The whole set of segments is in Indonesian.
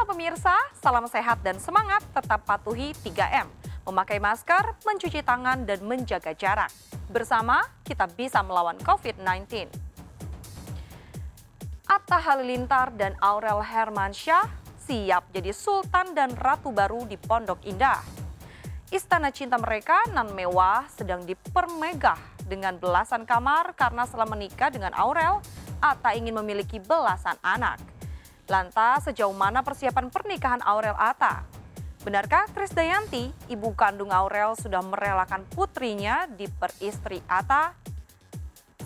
pemirsa, salam sehat dan semangat, tetap patuhi 3M. Memakai masker, mencuci tangan, dan menjaga jarak. Bersama, kita bisa melawan COVID-19. Atta Halilintar dan Aurel Hermansyah siap jadi sultan dan ratu baru di Pondok Indah. Istana cinta mereka nan mewah sedang dipermegah dengan belasan kamar karena setelah menikah dengan Aurel, Atta ingin memiliki belasan anak. Lantas sejauh mana persiapan pernikahan Aurel Atta? Benarkah Krisdayanti, ibu kandung Aurel, sudah merelakan putrinya diperistri Atta?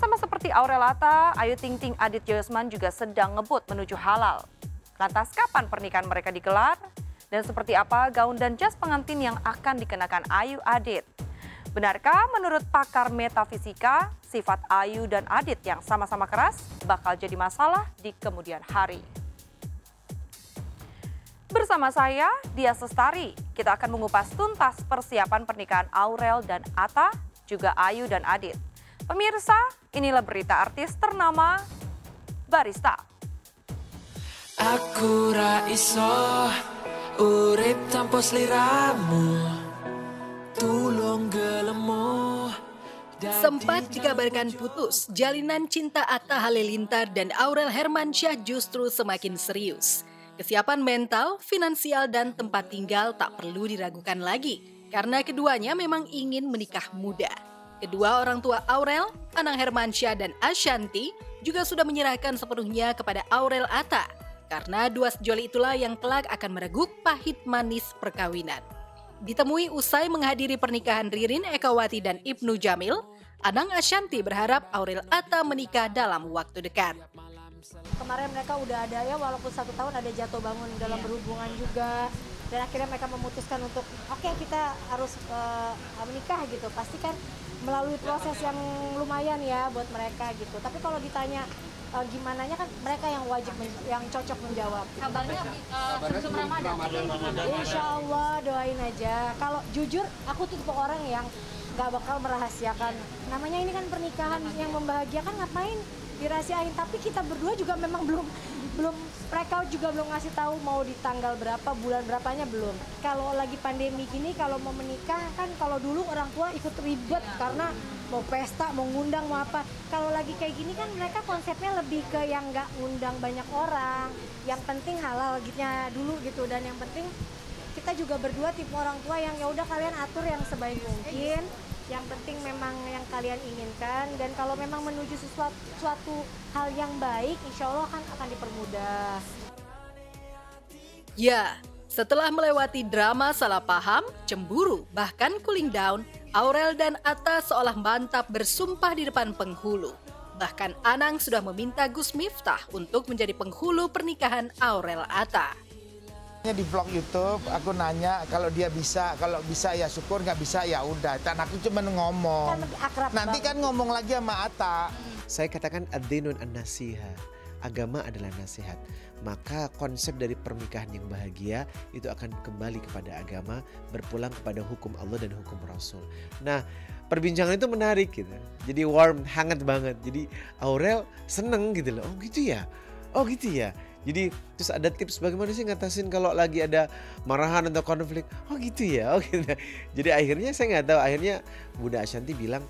Sama seperti Aurel Atta, Ayu Ting Ting Adit Joyusman juga sedang ngebut menuju halal. Lantas kapan pernikahan mereka digelar? Dan seperti apa gaun dan jas pengantin yang akan dikenakan Ayu Adit? Benarkah menurut pakar metafisika, sifat Ayu dan Adit yang sama-sama keras bakal jadi masalah di kemudian hari? Bersama saya, Dia Sestari, kita akan mengupas tuntas persiapan pernikahan Aurel dan Atta, juga Ayu dan Adit. Pemirsa, inilah berita artis ternama Barista. Aku ra iso urip tanpa sliramu, tulung gelemu. Sempat dikabarkan putus, jalinan cinta Atta Halilintar dan Aurel Hermansyah justru semakin serius. Kesiapan mental, finansial, dan tempat tinggal tak perlu diragukan lagi karena keduanya memang ingin menikah muda. Kedua orang tua Aurel, Anang Hermansyah dan Ashanti, juga sudah menyerahkan sepenuhnya kepada Aurel Atta karena dua sejoli itulah yang kelak akan mereguk pahit manis perkawinan. Ditemui usai menghadiri pernikahan Ririn Ekawati dan Ibnu Jamil, Anang Ashanti berharap Aurel Atta menikah dalam waktu dekat. Kemarin mereka udah ada ya, walaupun 1 tahun ada jatuh bangun dalam berhubungan juga, dan akhirnya mereka memutuskan untuk oke, kita harus menikah gitu. Pasti kan melalui proses yang lumayan ya buat mereka gitu. Tapi kalau ditanya gimananya kan mereka yang wajib yang cocok menjawab. Kabarnya sebelum Ramadan. Insya Allah doain aja. Kalau jujur aku tuh tipe orang yang nggak bakal merahasiakan. Namanya ini kan pernikahan yang membahagiakan, ngapain dirahasiain. Tapi kita berdua juga memang belum mereka juga belum ngasih tahu mau di tanggal berapa, bulan berapanya belum. Kalau lagi pandemi gini, kalau mau menikah kan, kalau dulu orang tua ikut ribet karena mau pesta, mau ngundang, mau apa. Kalau lagi kayak gini kan mereka konsepnya lebih ke yang nggak ngundang banyak orang, yang penting halal gitunya dulu gitu. Dan yang penting kita juga berdua tipe orang tua yang ya udah kalian atur yang sebaik mungkin. Yang penting memang yang kalian inginkan, dan kalau memang menuju suatu hal yang baik, insya Allah kan akan dipermudah. Ya, setelah melewati drama salah paham, cemburu, bahkan cooling down, Aurel dan Atta seolah mantap bersumpah di depan penghulu. Bahkan Anang sudah meminta Gus Miftah untuk menjadi penghulu pernikahan Aurel Atta. Di vlog YouTube aku nanya kalau dia bisa, kalau bisa ya syukur, nggak bisa ya udah. Dan aku cuma ngomong. Nanti kan ngomong lagi sama Atta. Saya katakan ad-dinun an-nasiha. Agama adalah nasihat. Maka konsep dari pernikahan yang bahagia itu akan kembali kepada agama, berpulang kepada hukum Allah dan hukum Rasul. Nah, perbincangan itu menarik gitu. Jadi warm, hangat banget. Jadi Aurel seneng gitu loh. Oh gitu ya. Oh gitu ya. Jadi terus ada tips bagaimana sih ngatasin kalau lagi ada marahan atau konflik. Oh gitu ya. Oh gitu. Jadi akhirnya saya nggak tahu. Akhirnya Bunda Ashanti bilang,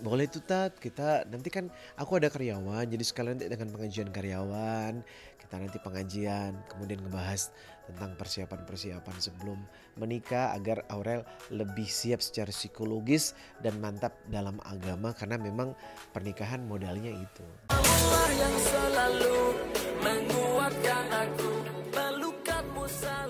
boleh tuh Tat, kita nanti kan aku ada karyawan, jadi sekalian nanti dengan pengajian karyawan, kita nanti pengajian, kemudian ngebahas tentang persiapan-persiapan sebelum menikah agar Aurel lebih siap secara psikologis dan mantap dalam agama, karena memang pernikahan modalnya itu. Allah yang selalu menguatkan aku.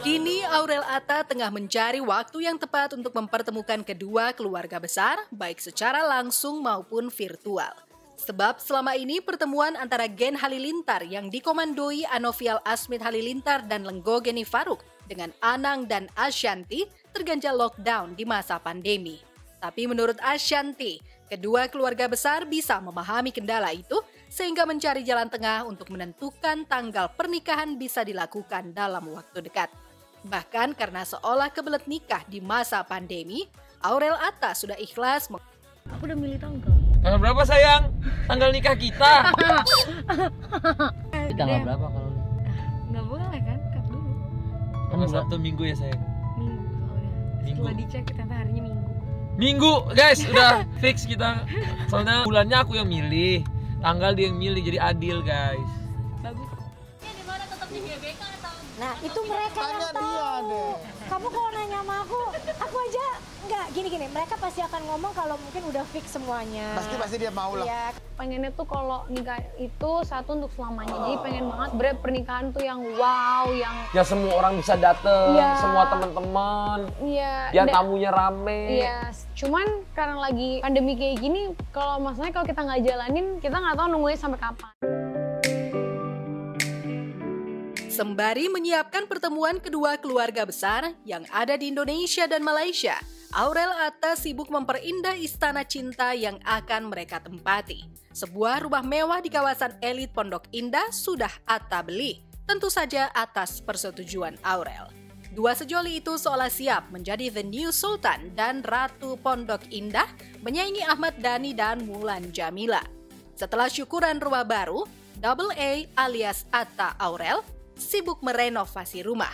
Kini Aurel Atta tengah mencari waktu yang tepat untuk mempertemukan kedua keluarga besar, baik secara langsung maupun virtual. Sebab selama ini pertemuan antara Gen Halilintar yang dikomandoi Anovial Asmit Halilintar dan Lenggo Geni Faruk dengan Anang dan Ashanti terganjal lockdown di masa pandemi. Tapi menurut Ashanti, kedua keluarga besar bisa memahami kendala itu sehingga mencari jalan tengah untuk menentukan tanggal pernikahan bisa dilakukan dalam waktu dekat. Bahkan karena seolah kebelet nikah di masa pandemi, Aurel Atta sudah ikhlas. Aku udah milih tanggal. Tanggal berapa sayang? Tanggal nikah kita. Tanggal berapa kalau? Nggak boleh kan, cut dulu. Tanggal Sabtu Minggu ya sayang? Minggu soalnya. Minggu. Setelah dicek ternyata harinya Minggu. Minggu guys, udah fix kita. Soalnya bulannya aku yang milih, tanggal dia yang milih, jadi adil guys. Bagus. Ini di mana tetap di GBK atau? Nah, itu mereka yang Tanya tahu. dia deh. Kamu kalau nanya sama aku aja enggak gini-gini. Mereka pasti akan ngomong kalau mungkin udah fix semuanya. Pasti dia mau lah. Iya. Pengennya tuh kalau nikah itu satu untuk selamanya. Jadi pengen banget pernikahan tuh yang wow, yang Ya semua orang bisa dateng, Iya. semua teman-teman. iya. Yang tamunya rame. Iya, cuman karena lagi pandemi kayak gini, kalau maksudnya kalau kita nggak jalanin, kita nggak tahu nungguin sampai kapan. Sembari menyiapkan pertemuan kedua keluarga besar yang ada di Indonesia dan Malaysia, Aurel Atta sibuk memperindah istana cinta yang akan mereka tempati. Sebuah rumah mewah di kawasan elit Pondok Indah sudah Atta beli, tentu saja atas persetujuan Aurel. Dua sejoli itu seolah siap menjadi the new Sultan dan Ratu Pondok Indah, menyaingi Ahmad Dhani dan Mulan Jamila. Setelah syukuran rumah baru, Double A alias Atta Aurel sibuk merenovasi rumah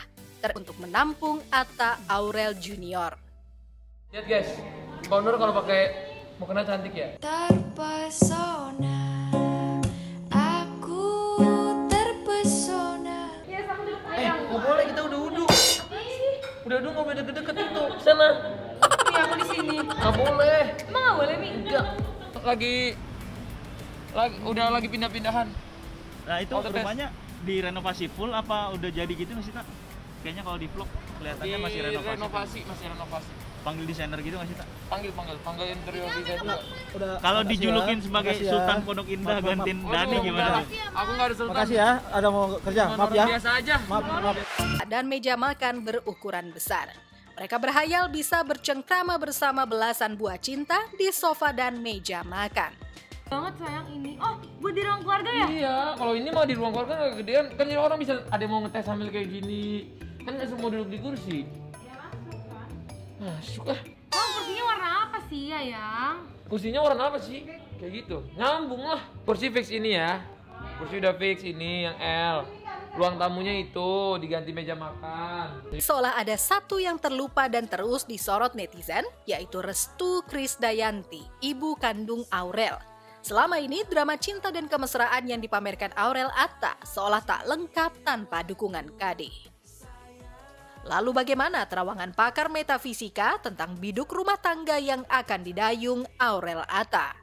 untuk menampung Atta Aurel Junior. Lihat guys, Mbak Nur kalau pakai mukena cantik ya. Terpesona, aku terpesona. Nggak boleh, kita udah wudu. Udah wudu nggak boleh deket-deket itu. Sana. Iya, aku di sini. Nggak boleh. Emang nggak boleh, Mi? Enggak. Lagi pindah-pindahan. Nah itu rumahnya direnovasi full apa udah jadi gitu nggak sih Kak? Kayaknya kalau di vlog kelihatannya masih renovasi. Masih renovasi. Panggil desainer gitu nggak sih Kak? Panggil interior designer. Kalau dijulukin sebagai Sultan Pondok Indah gantiin Dhani gimana nih? Aku nggak ada sultan. Makasih ya, ada mau kerja. Maaf ya. Biasa aja. Maaf. Dan meja makan berukuran besar. Mereka berhayal bisa bercengkrama bersama belasan buah cinta di sofa dan meja makan. Banget sayang ini. Oh, buat di ruang keluarga ya? Iya, kalau ini mah di ruang keluarga nggak gedean. Kan jadi orang bisa ada yang mau ngetes sambil kayak gini. Kan nggak semua duduk di kursi. Ya masuk kan. Masuk ah. Oh, kursinya warna apa sih ya, Yang? Kursinya warna apa sih? Kayak gitu. Nyambung lah. Kursi fix ini ya. Kursi udah fix ini yang L. Ruang tamunya itu diganti meja makan. Seolah ada satu yang terlupa dan terus disorot netizen, yaitu Restu Krisdayanti, ibu kandung Aurel. Selama ini drama cinta dan kemesraan yang dipamerkan Aurel Atta seolah tak lengkap tanpa dukungan KD. Lalu bagaimana terawangan pakar metafisika tentang biduk rumah tangga yang akan didayung Aurel Atta?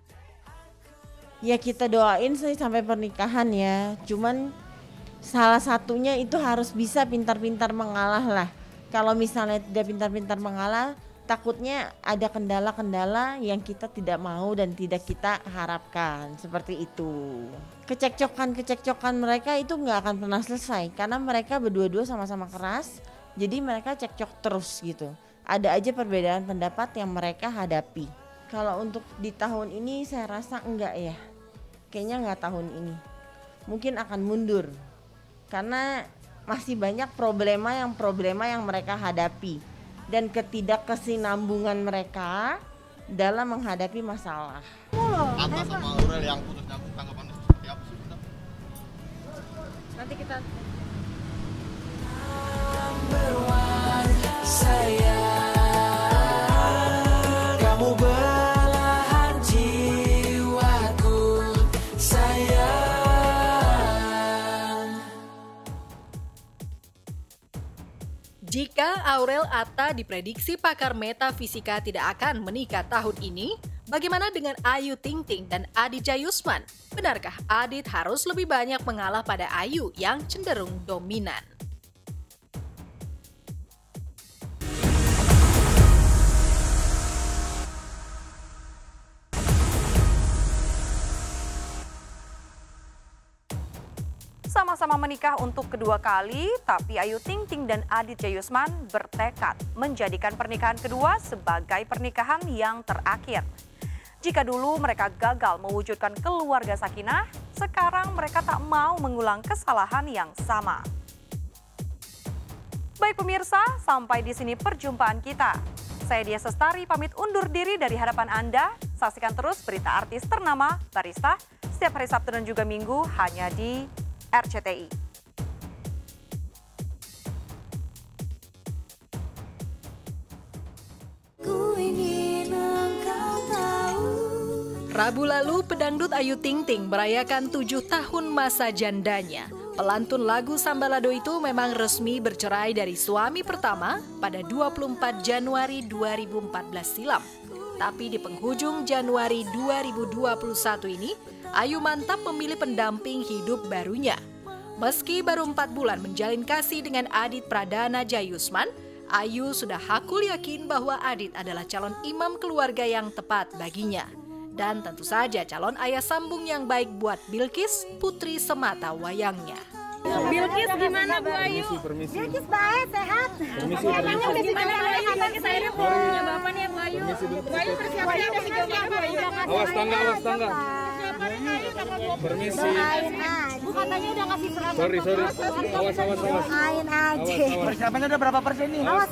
Ya kita doain sih sampai pernikahan ya, cuman salah satunya itu harus bisa pintar-pintar mengalah lah. Kalau misalnya tidak pintar-pintar mengalah, takutnya ada kendala-kendala yang kita tidak mau dan tidak kita harapkan, seperti itu. Kecekcokan mereka itu nggak akan pernah selesai karena mereka berdua-dua sama-sama keras, jadi mereka cekcok terus gitu. Ada aja perbedaan pendapat yang mereka hadapi. Kalau untuk di tahun ini saya rasa enggak ya, kayaknya nggak tahun ini. Mungkin akan mundur karena masih banyak problema yang mereka hadapi. Dan ketidakkesinambungan mereka dalam menghadapi masalah. Atta sama Aurel yang putus nyambung tanggapannya seperti apa sih? Nanti kita kamu belahan jiwaku sayang. Jika Aurel Atta diprediksi pakar metafisika tidak akan menikah tahun ini, bagaimana dengan Ayu Ting Ting dan Adit Jayusman? Benarkah Adit harus lebih banyak mengalah pada Ayu yang cenderung dominan? Sama-sama menikah untuk kedua kali, tapi Ayu Ting Ting dan Adit Jayusman bertekad menjadikan pernikahan kedua sebagai pernikahan yang terakhir. Jika dulu mereka gagal mewujudkan keluarga sakinah, sekarang mereka tak mau mengulang kesalahan yang sama. Baik pemirsa, sampai di sini perjumpaan kita. Saya Dia Sestari pamit undur diri dari hadapan Anda. Saksikan terus berita artis ternama Barista setiap hari Sabtu dan juga Minggu hanya di RCTI. Rabu lalu, pedangdut Ayu Ting Ting merayakan 7 tahun masa jandanya. Pelantun lagu Sambalado itu memang resmi bercerai dari suami pertama pada 24 Januari 2014 silam. Tapi di penghujung Januari 2021 ini, Ayu mantap memilih pendamping hidup barunya. Meski baru 4 bulan menjalin kasih dengan Adit Pradana Jayusman, Ayu sudah hakul yakin bahwa Adit adalah calon imam keluarga yang tepat baginya. Dan tentu saja calon ayah sambung yang baik buat Bilkis, putri semata wayangnya. Bilkis gimana Bu Ayu? Permisi. Bilkis baik, sehat. Permisi. Emangnya udah gimana Bu Ayu? Bilkis akhirnya punya bapak nih ya Bu Ayu. Bu Ayu persiapannya udah sejauh mana Bu Ayu? Awas tangga, awas tangga. Permisi. Bu katanya udah ngasih seratus. Sorry. Awas. Doain aja. Persiapannya udah berapa persen nih? Awas,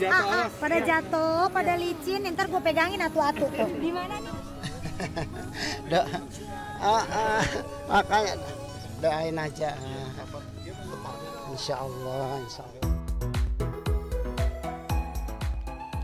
pada jatuh, pada licin, ntar gue pegangin atu-atu tuh. Di mana nih? Makanya doain aja. Insya Allah.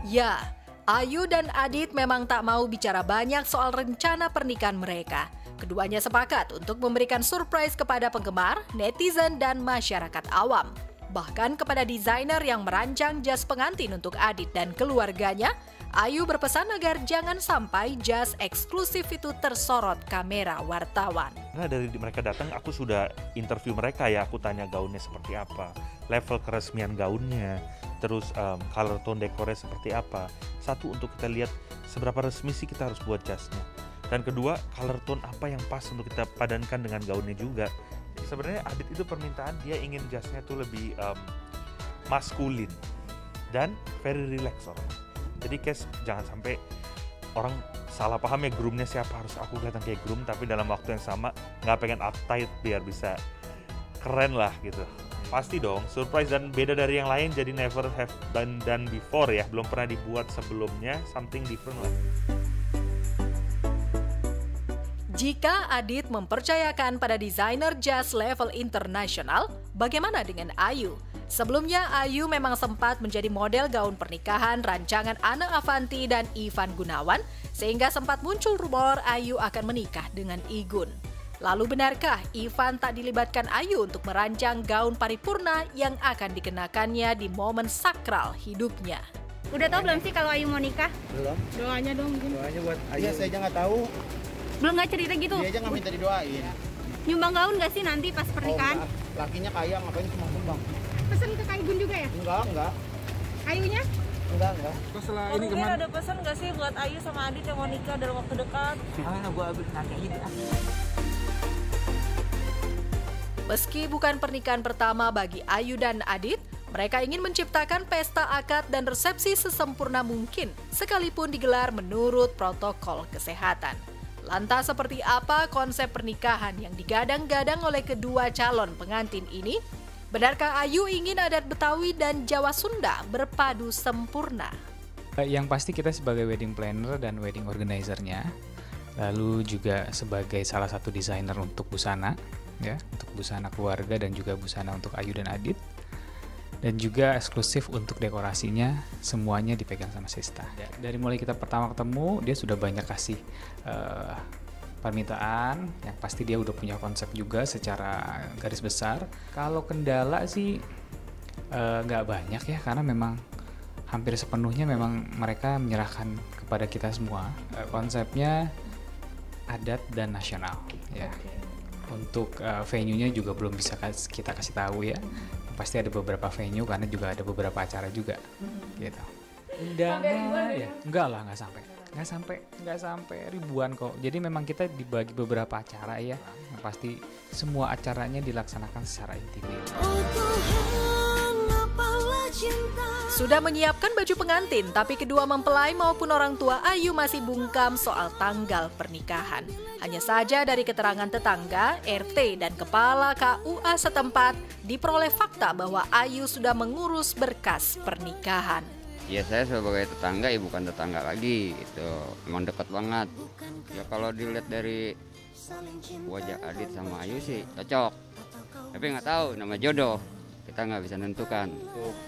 Ya, Ayu dan Adit memang tak mau bicara banyak soal rencana pernikahan mereka. Keduanya sepakat untuk memberikan surprise kepada penggemar, netizen, dan masyarakat awam. Bahkan kepada desainer yang merancang jas pengantin untuk Adit dan keluarganya, Ayu berpesan agar jangan sampai jas eksklusif itu tersorot kamera wartawan. Nah, dari mereka datang, aku sudah interview mereka ya, aku tanya gaunnya seperti apa, level keresmian gaunnya, terus color tone dekornya seperti apa. Satu, untuk kita lihat seberapa resmi sih kita harus buat jasnya. Dan kedua, color tone apa yang pas untuk kita padankan dengan gaunnya juga. Sebenarnya Adit itu permintaan, dia ingin jasnya tuh lebih maskulin dan very relax orangnya. Jadi guys, jangan sampai orang salah paham ya, groomnya siapa, harus aku kelihatan kayak groom, tapi dalam waktu yang sama nggak pengen uptight biar bisa keren lah gitu. Pasti dong, surprise dan beda dari yang lain, jadi never have been done before ya, belum pernah dibuat sebelumnya, something different lah. Jika Adit mempercayakan pada desainer jas level internasional, bagaimana dengan Ayu? Sebelumnya, Ayu memang sempat menjadi model gaun pernikahan rancangan Ana Avanti dan Ivan Gunawan, sehingga sempat muncul rumor Ayu akan menikah dengan Igun. Lalu benarkah Ivan tak dilibatkan Ayu untuk merancang gaun paripurna yang akan dikenakannya di momen sakral hidupnya? Udah tahu belum sih kalau Ayu mau nikah? Belum. Doanya dong mungkin. Doanya buat Ayu. Iya, saya aja nggak tahu. Belum, nggak cerita gitu? Dia aja nggak minta didoain. Nyumbang gaun nggak sih nanti pas pernikahan? Oh, lakinya kaya, ngapain cuma sumbang? Pesen ke Kak Igun juga ya? Enggak. Ayunya? Enggak. Terus setelah ini mungkin kemana? ada pesan nggak sih buat Ayu sama Adit yang mau nikah dalam waktu dekat? Gua nanti aja. Meski bukan pernikahan pertama bagi Ayu dan Adit, mereka ingin menciptakan pesta akad dan resepsi sesempurna mungkin, sekalipun digelar menurut protokol kesehatan. Lantas seperti apa konsep pernikahan yang digadang-gadang oleh kedua calon pengantin ini? Benarkah Ayu ingin adat Betawi dan Jawa Sunda berpadu sempurna? Yang pasti kita sebagai wedding planner dan wedding organizer-nya, lalu juga sebagai salah satu desainer untuk busana, ya, untuk busana keluarga dan juga busana untuk Ayu dan Adit, dan juga eksklusif untuk dekorasinya semuanya dipegang sama Sista. Dari mulai kita pertama ketemu, dia sudah banyak kasih permintaan, yang pasti dia udah punya konsep juga secara garis besar. Kalau kendala sih nggak banyak ya, karena memang hampir sepenuhnya memang mereka menyerahkan kepada kita semua. Konsepnya adat dan nasional ya. Untuk venue-nya juga belum bisa kita kasih tahu ya. Pasti ada beberapa venue karena juga ada beberapa acara juga gitu. Undangan ya? Enggak lah, nggak sampai ribuan kok. Jadi memang kita dibagi beberapa acara ya. Yang pasti semua acaranya dilaksanakan secara intimate. Sudah menyiapkan baju pengantin, tapi kedua mempelai maupun orang tua Ayu masih bungkam soal tanggal pernikahan. Hanya saja dari keterangan tetangga, RT, dan kepala KUA setempat diperoleh fakta bahwa Ayu sudah mengurus berkas pernikahan. Ya saya sebagai tetangga, ya bukan tetangga lagi, itu emang dekat banget. Ya kalau dilihat dari wajah Adit sama Ayu sih cocok, tapi nggak tahu nama jodoh. kita nggak bisa nentukan.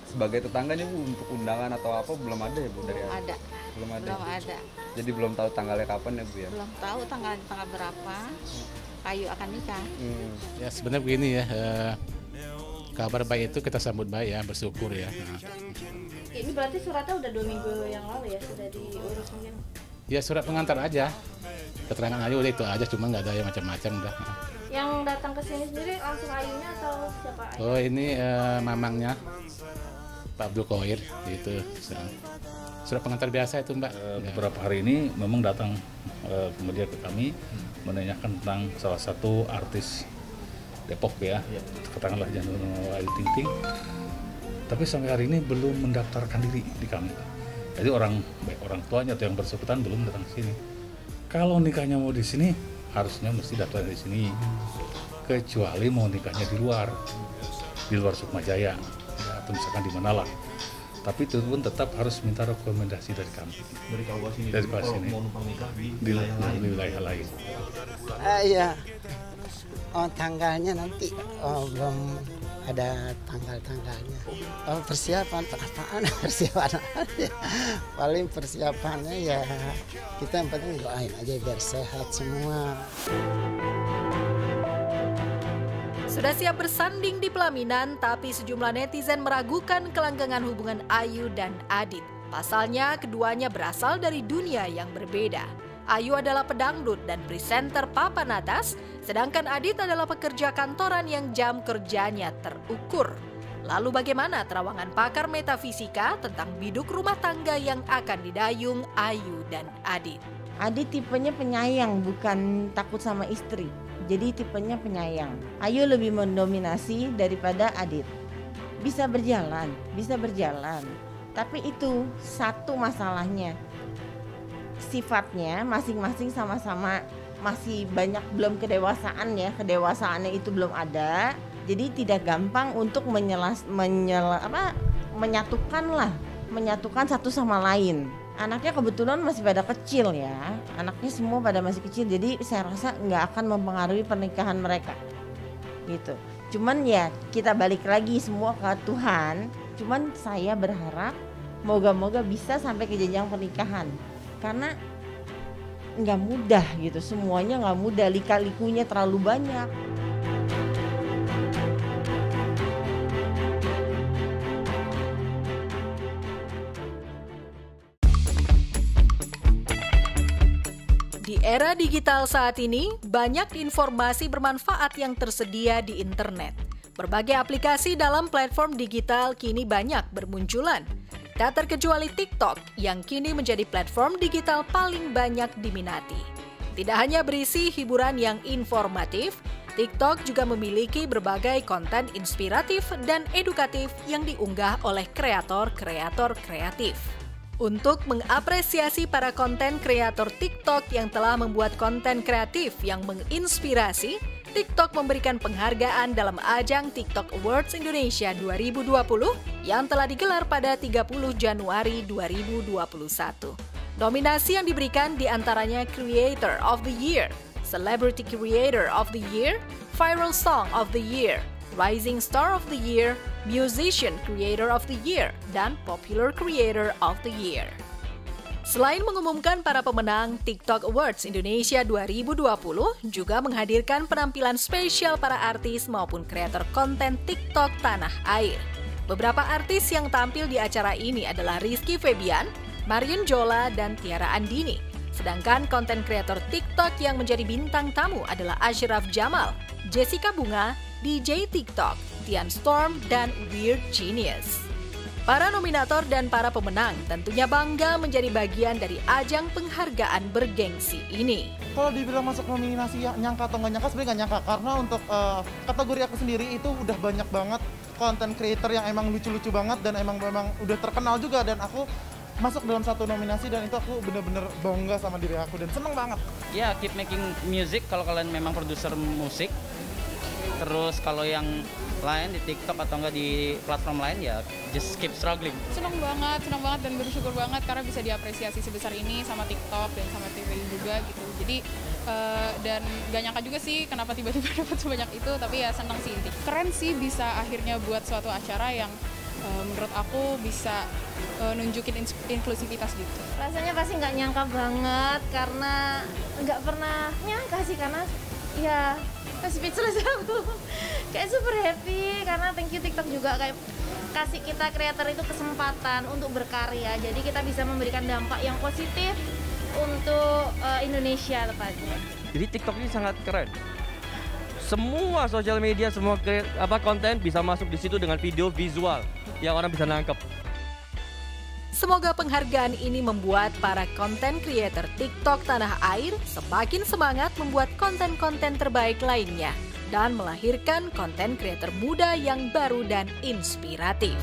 Sebagai tetangga nih Bu, untuk undangan atau apa belum ada ya Bu dari Ada. Belum ada. Belum ada. Jadi belum tahu tanggalnya kapan ya Bu ya? Belum tahu tanggal berapa Ayu akan nikah. Ya sebenarnya begini ya, kabar baik itu kita sambut baik ya, bersyukur ya. Ini berarti suratnya udah 2 minggu yang lalu ya, sudah diurus mungkin? Ya surat pengantar aja, keterangan Ayu udah itu aja, cuma nggak ada yang macam-macam udah. Yang datang ke sini sendiri langsung Ayunya atau siapa? Oh ini mamangnya Pak Abdul Qoir itu. Surat pengantar biasa itu Mbak. Beberapa hari ini memang datang kemudian ke kami menanyakan tentang salah satu artis Depok ya, katakanlah Janur Ayu Ting Ting. Tapi sampai hari ini belum mendaftarkan diri di kami. Jadi baik orang tuanya atau yang bersangkutan belum datang ke sini. Kalau nikahnya mau di sini, harusnya mesti daftar di sini. Kecuali mau nikahnya di luar Sukma Jaya, ya, atau misalkan di mana lah. Tapi itu pun tetap harus minta rekomendasi dari kami. Dari KUA sini. Dari KUA sini. Mau numpang nikah di wilayah lain. Iya. Oh tanggalnya nanti belum ada tanggal-tanggalnya. Oh persiapan apaan? Persiapan aja. Paling persiapannya ya kita yang penting doain aja biar sehat semua. Sudah siap bersanding di pelaminan, tapi sejumlah netizen meragukan kelanggengan hubungan Ayu dan Adit. Pasalnya, keduanya berasal dari dunia yang berbeda. Ayu adalah pedangdut dan presenter papan atas, sedangkan Adit adalah pekerja kantoran yang jam kerjanya terukur. Lalu bagaimana terawangan pakar metafisika tentang biduk rumah tangga yang akan didayung Ayu dan Adit? Adit tipenya penyayang, bukan takut sama istri. Jadi tipenya penyayang. Ayu lebih mendominasi daripada Adit. Bisa berjalan. Tapi itu satu masalahnya. Sifatnya masing-masing sama-sama masih banyak belum kedewasaan ya. Kedewasaannya itu belum ada. Jadi tidak gampang untuk menyatukan satu sama lain. Anaknya kebetulan masih pada kecil ya, anaknya semua pada masih kecil, jadi saya rasa nggak akan mempengaruhi pernikahan mereka, gitu. Cuman ya kita balik lagi semua ke Tuhan. Cuman saya berharap moga-moga bisa sampai ke jenjang pernikahan, karena nggak mudah gitu, semuanya nggak mudah, lika-likunya terlalu banyak. Di era digital saat ini, banyak informasi bermanfaat yang tersedia di internet. Berbagai aplikasi dalam platform digital kini banyak bermunculan. Tak terkecuali TikTok yang kini menjadi platform digital paling banyak diminati. Tidak hanya berisi hiburan yang informatif, TikTok juga memiliki berbagai konten inspiratif dan edukatif yang diunggah oleh kreator-kreator kreatif. Untuk mengapresiasi para konten kreator TikTok yang telah membuat konten kreatif yang menginspirasi, TikTok memberikan penghargaan dalam ajang TikTok Awards Indonesia 2020 yang telah digelar pada 30 Januari 2021. Nominasi yang diberikan diantaranya Creator of the Year, Celebrity Creator of the Year, Viral Song of the Year, Rising Star of the Year, Musician Creator of the Year, dan Popular Creator of the Year. Selain mengumumkan para pemenang, TikTok Awards Indonesia 2020 juga menghadirkan penampilan spesial para artis maupun kreator konten TikTok tanah air. Beberapa artis yang tampil di acara ini adalah Rizky Febian, Marion Jola, dan Tiara Andini. Sedangkan konten kreator TikTok yang menjadi bintang tamu adalah Ashraf Jamal, Jessica Bunga, DJ TikTok, Tian Storm, dan Weird Genius. Para nominator dan para pemenang tentunya bangga menjadi bagian dari ajang penghargaan bergengsi ini. Kalau dibilang masuk nominasi ya, nyangka atau nggak nyangka, sebenarnya nggak nyangka. Karena untuk kategori aku sendiri itu udah banyak banget konten creator yang emang lucu-lucu banget dan emang udah terkenal juga. Dan aku masuk dalam satu nominasi dan itu aku bener-bener bangga sama diri aku dan seneng banget. Ya, keep making music kalau kalian memang produser musik. Terus kalau yang lain di TikTok atau enggak di platform lain ya just keep struggling. Senang banget dan bersyukur banget karena bisa diapresiasi sebesar ini sama TikTok dan sama TV juga gitu. Jadi dan gak nyangka juga sih kenapa tiba-tiba dapat sebanyak itu, tapi ya senang sih. Keren sih bisa akhirnya buat suatu acara yang menurut aku bisa nunjukin inklusivitas gitu. Rasanya pasti nggak nyangka banget karena nggak pernah nyangka sih, karena ya speechless aku. Kayak super happy karena thank you TikTok juga kayak kasih kita kreator itu kesempatan untuk berkarya. Jadi kita bisa memberikan dampak yang positif untuk Indonesia tepatnya. Jadi TikTok ini sangat keren. Semua sosial media, semua konten bisa masuk di situ dengan video visual yang orang bisa nangkep. Semoga penghargaan ini membuat para konten creator TikTok tanah air semakin semangat membuat konten-konten terbaik lainnya dan melahirkan konten creator muda yang baru dan inspiratif.